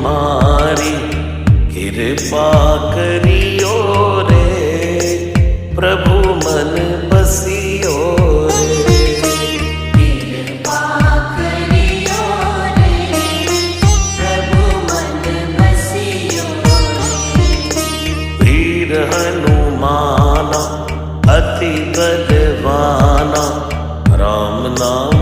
मारी कृपा करियो रे, प्रभु मन बसियो रे। कृपा करियो रे, प्रभु मन बसियो रे। वीर हनुमाना अति बलवाना, राम नाम